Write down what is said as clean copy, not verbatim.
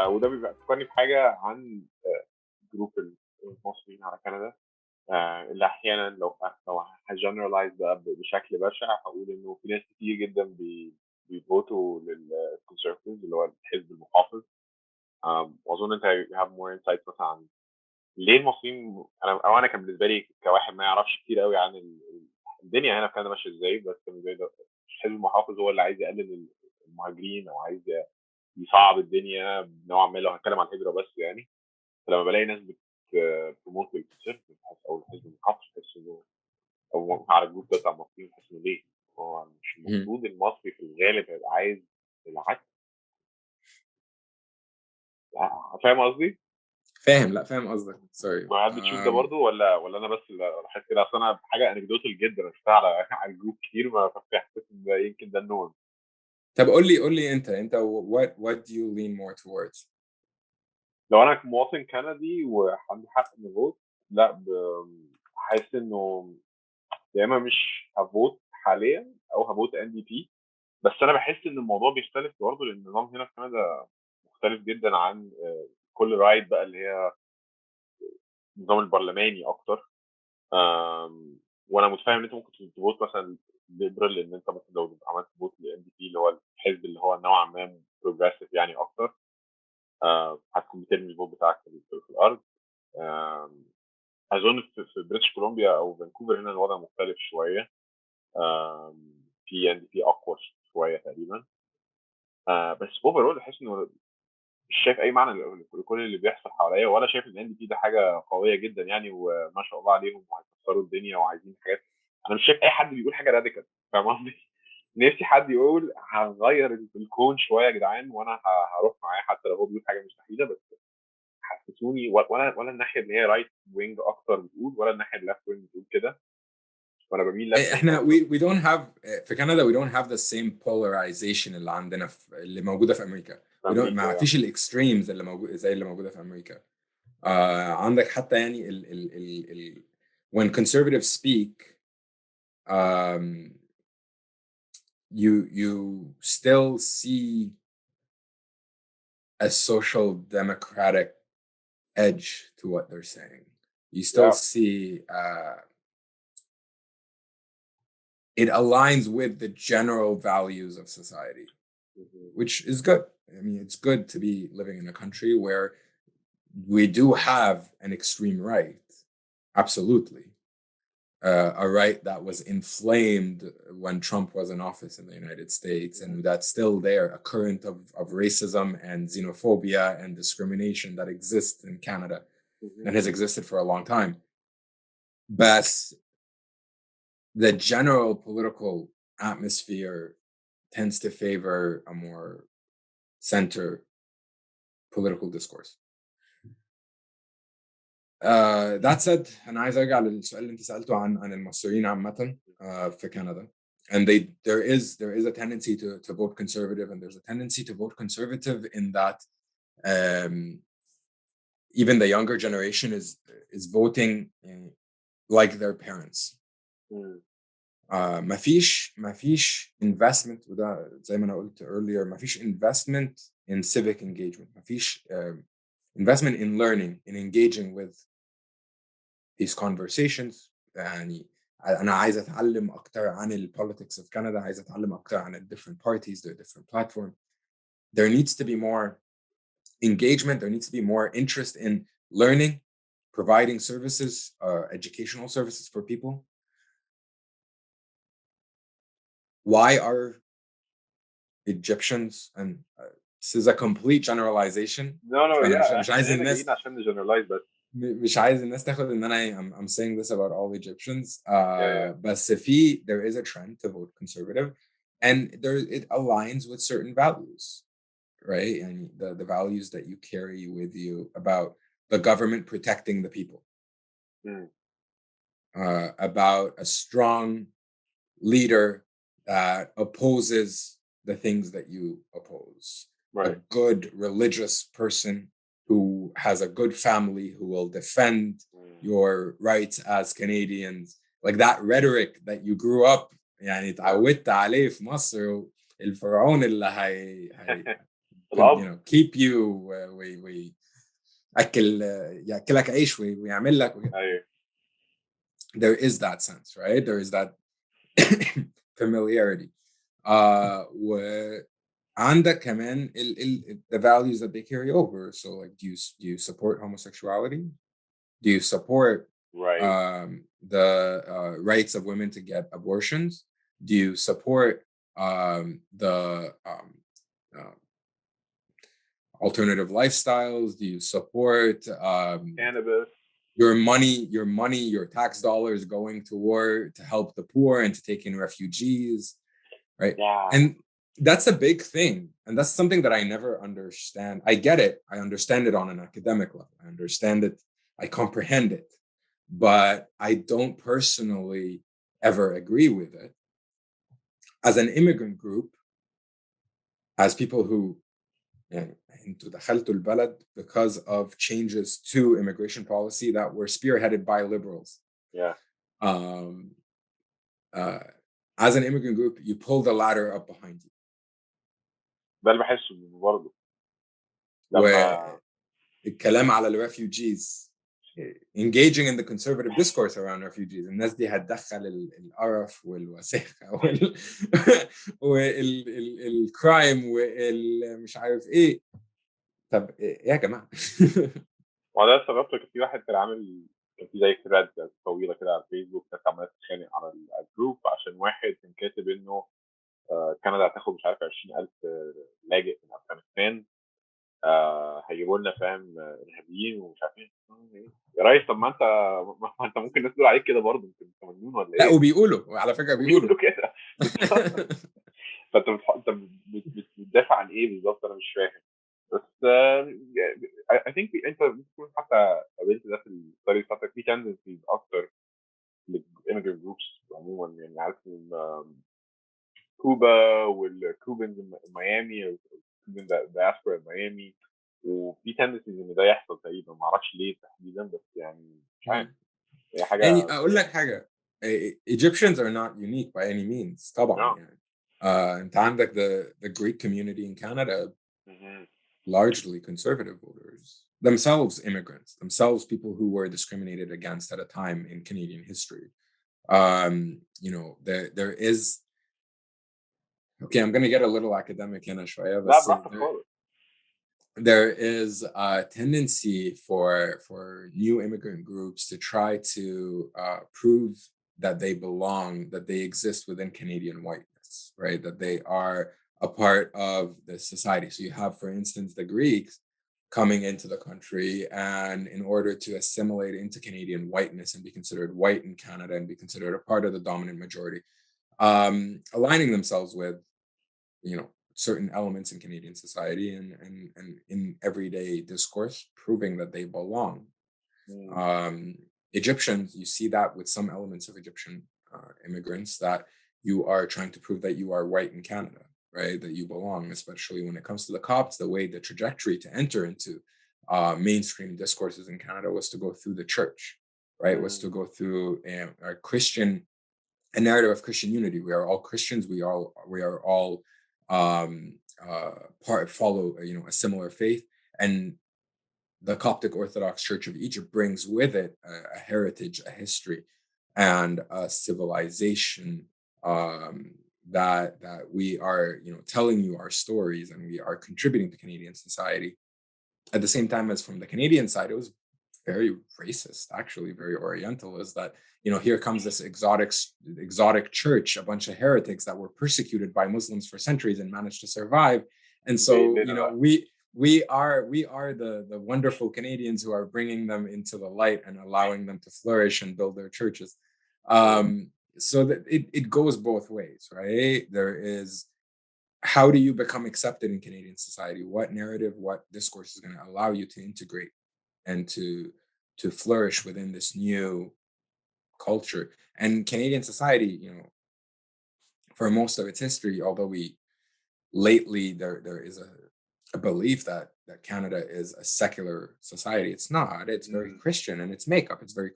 وده بيفكرني بحاجه عن جروب المصريين على كندا. اللي احيانا لو هجنرالايز بقى بشكل بشع هقول انه في ناس كتير جدا بيفوتوا للكونسرفتيفز اللي هو الحزب المحافظ. واظن انت have more insight مثلا عن ليه المصريين. انا كان بالنسبه لي كواحد ما يعرفش كتير قوي عن الدنيا هنا في كندا ماشيه ازاي، بس بالنسبه لي الحزب المحافظ هو اللي عايز يقلل المهاجرين او عايز يصعب الدنيا نوعا ما، لو هنتكلم عن الهجره بس يعني. فلما بلاقي ناس بتبروموت الكونسرفتيف او الحزب المحافظ بحس انه، او على الجروب ده بتاع المصريين بحس انه ليه هو مش المفروض المصري في الغالب هيبقى عايز العكس؟ فاهم قصدي؟ فاهم، لا فاهم قصدك. سوري، ما حد بتشوف ده برضه ولا انا بس اللي لاحظت كده؟ اصل انا حاجه انكدوتال جدا شفتها على الجروب كتير، ما حسيت ان ده يمكن ده النورم. طب قول لي انت what do you lean more towards؟ لو انا كمواطن كندي وعندي حق ان فوت، لا حاسس انه يا اما مش هفوت حاليا او هفوت NDP. بس انا بحس ان الموضوع بيختلف برضه لان النظام هنا في كندا مختلف جدا عن كل رايد بقى اللي هي النظام البرلماني اكتر. وانا متفاهم ان انت ممكن تفوت مثلا ليبرال، لان انت ممكن لو عملت فوت لNDP اللي هو الحزب اللي هو نوعا ما بروجريسيف يعني اكتر، هتكون بترمي الفوت بتاعك في الارض. اظن في بريتش كولومبيا او فانكوفر هنا الوضع مختلف شويه. في NDP اقوى شويه تقريبا. بس اوفرول احس انه مش شايف اي معنى لكل اللي بيحصل حواليا، ولا شايف ان NDP ده حاجه قويه جدا يعني، وما شاء الله عليهم وهيكسروا الدنيا وعايزين حاجات. انا مش شايف اي حد بيقول حاجه راديكال، فاهم قصدي؟ نفسي حد يقول هنغير الكون شويه يا جدعان، وانا هروح معاه حتى لو هو بيقول حاجه مستحيله. بس حسسوني ولا الناحيه اللي هي رايت وينج اكتر بتقول، ولا الناحيه الليفت وينج بتقول كده. وانا بميل ليفت وينج احنا اكتر. we don't have في كندا we don't have the same polarization اللي عندنا اللي موجوده في امريكا. ما فيش الاكستريمز اللي موجود زي اللي موجوده في امريكا. عندك حتى يعني when conservatives speak, you still see a social democratic edge to what they're saying. You still see it aligns with the general values of society, which is good. I mean, it's good to be living in a country where we do have an extreme right. Absolutely. A right that was inflamed when Trump was in office in the United States, and that's still there, a current of racism and xenophobia and discrimination that exists in Canada and has existed for a long time. But the general political atmosphere tends to favor a more center political discourse. That said, أنا عايز أرجع للسؤال اللي أنت سألته عن المصريين عامة في كندا. And there is a tendency to vote conservative, and there's a tendency to vote conservative in that even the younger generation is voting like their parents. ما فيش investment، وده زي ما أنا قلت earlier، ما فيش investment in civic engagement، ما فيش investment in learning, in engaging with these conversations. يعني أنا عايز أتعلم أكتر عن politics of Canada، عايز أتعلم أكتر عن different parties, their different platforms. There needs to be more engagement. There needs to be more interest in learning, providing services, educational services for people. Why are Egyptians, and this is a complete generalization. No, yeah. مش عايز الناس جايين عشان نجنرالايز بس. مش عايز الناس تاخد ان انا I'm saying this about all Egyptians. Yeah. بس there is a trend to vote conservative, and it aligns with certain values, right? And the values that you carry with you about the government protecting the people, about a strong leader that opposes the things that you oppose, right. A good religious person who has a good family, who will defend your rights as Canadians. Like that rhetoric that you grew up يعني اتعودت عليه في مصر، الفرعون اللي الاب. keep you أكل يأكلك عيش ويعمل لك ايوه there is that sense, right? There is that familiarity. وعندك كمان the values that they carry over. So like, do you support homosexuality? Do you support right. the rights of women to get abortions? Do you support the alternative lifestyles? Do you support Cannabis. your tax dollars going to war to help the poor and to take in refugees, right? Yeah. And that's a big thing, and that's something that I never understand. I get it, I understand it on an academic level, I understand it, I comprehend it, but I don't personally ever agree with it. As an immigrant group, as people who انتوا دخلتوا البلد because of changes to immigration policy that were spearheaded by liberals. Yeah. As an immigrant group, you pull the ladder up behind you. ده اللي بحسه برضه لما والكلام على الريفوجيز engaging in the conservative discourse around refugees. الناس دي هتدخل القرف والوساخة والكرايم والمش عارف ايه. طب ايه يا جماعة؟ وده استغربت، كان في واحد كان في زي ثريد طويله كده على الفيسبوك، كانت عماله تتخانق على الجروب عشان واحد كان كاتب انه كندا هتاخد مش عارف 20,000 لاجئ من افغانستان، هيجيبوا لنا فاهم ارهابيين ومش عارف ايه. يا ريس طب ما انت ممكن الناس تقول عليك كده برضه، انت مجنون ولا ايه؟ لا وبيقولوا على فكره بيقولوا كده. فانت انت بتدافع عن ايه بالظبط؟ انا مش فاهم. بس I think انت ممكن حتى قابلت ده في الستوري بتاعتك، في تندنسيز اكتر للإيميجرانت جروبس عموما. يعني عارف ان كوبا والكوبنز ميامي، الكوبن دايسبورا ميامي، وفي تندنسيز ان ده يحصل تقريبا، ما اعرفش ليه تحديدا، بس يعني مش عارف، هي حاجه. يعني اقول لك حاجه، Egyptians are not unique by any means طبعا. يعني انت عندك the Greek community in Canada, largely conservative voters, themselves immigrants, themselves people who were discriminated against at a time in Canadian history. You know, there is, okay, I'm going to get a little academic هنا شوية, but there is a tendency for new immigrant groups to try to prove that they belong, that they exist within Canadian whiteness, right? That they are a part of the society. So you have, for instance, the Greeks coming into the country, and in order to assimilate into Canadian whiteness and be considered white in Canada and be considered a part of the dominant majority, aligning themselves with, you know, certain elements in Canadian society and in everyday discourse, proving that they belong. Egyptians, you see that with some elements of Egyptian immigrants, that you are trying to prove that you are white in Canada, right? That you belong, especially when it comes to the Copts. The way the trajectory to enter into mainstream discourses in Canada was to go through the church, right? Was to go through a narrative of Christian unity. We are all Christians. We are all follow, you know, a similar faith, and the Coptic Orthodox Church of Egypt brings with it a heritage, a history, and a civilization that we are, you know, telling you our stories, and we are contributing to Canadian society. At the same time as from the Canadian side, it was very racist, actually very Oriental, is that, you know, here comes this exotic church, a bunch of heretics that were persecuted by Muslims for centuries and managed to survive. And so, you know, we are the wonderful Canadians who are bringing them into the light and allowing them to flourish and build their churches. So that it goes both ways, right? There is, how do you become accepted in Canadian society? What narrative, what discourse is going to allow you to integrate and to flourish within this new culture? And Canadian society, you know, for most of its history, although lately there is a belief that Canada is a secular society, it's not. It's very Christian in its makeup. It's very